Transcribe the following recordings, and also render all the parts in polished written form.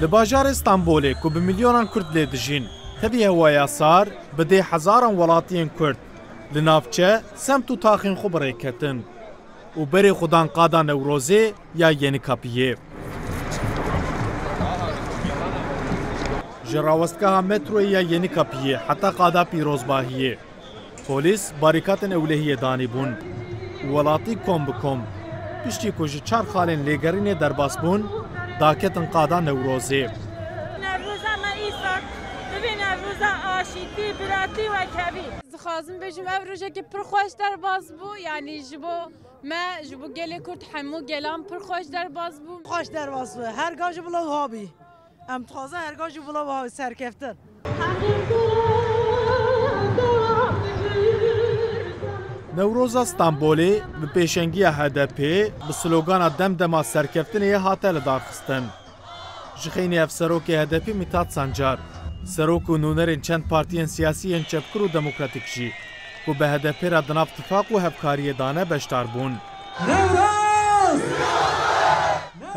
Li bajarê Stenbolê ku bi milyonan Kurd lê dijîn, tevî hewaya sar bi dê hezaran welatiyên Kurd li navçe semt û taxên xwe birêketin û berê xudan qada Newrozê ya Yeni Kapiyê. Ji rawestgeha metroyê ya Yeni Kapiyê heta qada Pîrozbahiyê, polîs barîkatên ewlehiyê danîbûn û welatî kom bi kom piştî ku ji 4 xalên lêgerînê derbas bûn, daketin qada Newrozê. Dixwazim bêjim ev rojekê pir xweş derbas bû, yanî ji bo me ji bo gelê Kurd hemû gelan pir xweş derbas bû. Xweş derbas bû, herga ji bila habî. Em dixwazin herga ji bila habî serkeftin. Newroza Stenbolê bi pêşengiya HDP bi slogana demdema serkeftinê hate li darxistin. Ji xênî Evserokê HDP Mithat Sancar, serok û nûnerên çend partiyên siyasî yên çepkir û demokratîk jî ku bi HDP re di nav tifaq û hevkariyê dane beşdar bûn.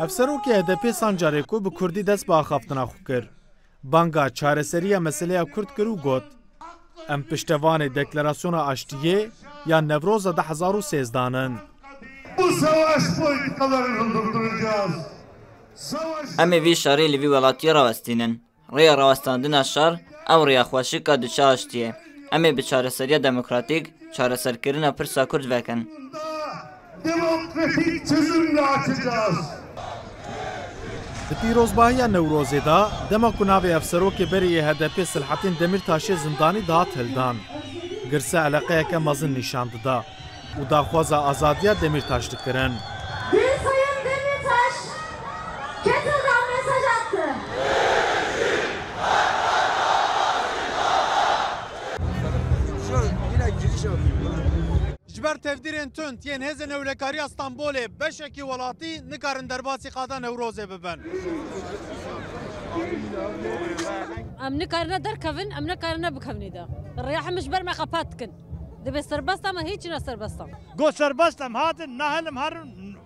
Evserokê HDP Sancarê ku bi Kurdî dest bi axaftina xwe kir, banga çareseriya meseleya Kurd kir û got em piştevanê deklarasyona aştiyê ya Newroza 2013 danin. Bu savaş politikalarını durduracağız. Em ê vî şerê li vî welatiyê rawestînin. Rêya rawestandina şer ew rêyaxweşika diçe aştiyê. Em ê bi çareseriya demokratîk çareserkirina pirsa Kurd vekin. Demokratik çözümle açacağız. Di pîrozbahiya Newrozê da dema ku navê Evserokê berê HDP Silhetên Demirtaşê zindanî dihat hildan. Girse eleqeyeke mezin nîşan dida û daxwaza azadiya Demirtaş dikirin. Sayın Demirtaş Kettle'dan mesaj attı. Ji ber tevdîrên tund yên hêzên Ewlekariya Stenbolê beşekî welatî nikarin derbasî qada Newrozê bibin. Em nikarine derkevin, em nikarine bikevnî de. Rêya hemû ji ber me qepat dikin. Dibe serbest ama hiç ne serbest am. Got serbest em hatin, nahelim herin,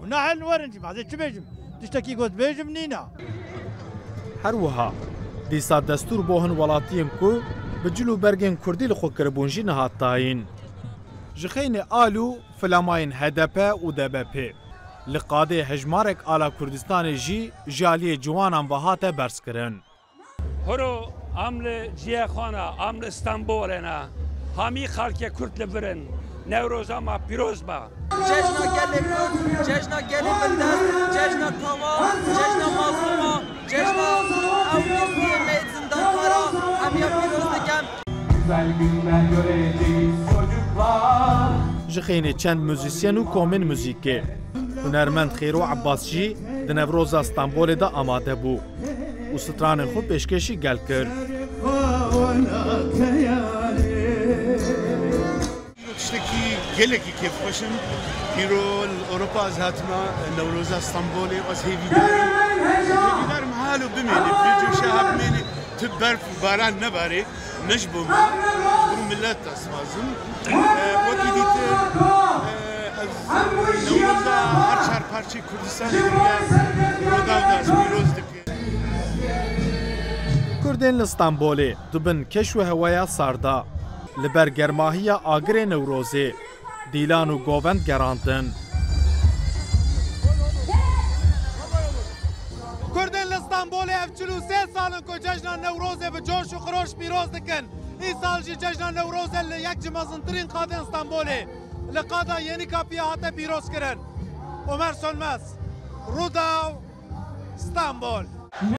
nahelin werin jî bazê çi bêjim? Tiştekî got bêjim nîna. Her wiha, dîsa destûr bo hin welatiyên ku bi cil û bergên Kurdî li xwe kiribûn jî nihat tayîn. Ji xênê Alû filamayên HDP û DBP. Li qadê hejmarek ala Kurdistanê jî ji aliyê ciwanan ve hate berskirin. Horo am li ciyexwana, am li Stenbolê ne. Hamî xalkê Kurd li birin. Newroza ma pîroz ba. Cejna gelê Kurd, cejna gelê bildest, cejna kawa, cejna mazluma, cejna ew kesiyê me zindankara, em ya pîroz dikin. Güzel günler göreceğiz çocuklar. Ji xênê çend müzisyen û komên müzîkê. Hunermend Xêro Abbas jî di Newroza Stenbolê de amade bû û stranên xwe pêşkêşî gel kir. Tiştekî gelekî kêfxweşim îro li Ewropa ez hatime Newroza Stenbolê ez hêvîdarim. Hêvîdarim hal û bimêne vê coşa bimêne tu berf û baran nebarê ne ji bo me ji bo millet ez dixwazim. Wekî dîtir ez Newroza her çar parçeyê Kurdistanê rodav da ez pîroz dikim. Kurdên li Stenbolê dibin keş û hewaya sarda. Li ber germahiya agirê Newrozê, dîlan û govend gerandin. Kurdên li Stenbolê ev 43 salin ku cejna Newrozê bi coş û xiroş pîroz dikin. Îsal jî cejna Newrozê li yek ji mezintirîn qadên Stenbolê li qada Yeni Kapiyê hate pîroz kirin. Ömer Sönmez, Rûdaw, Stenbol.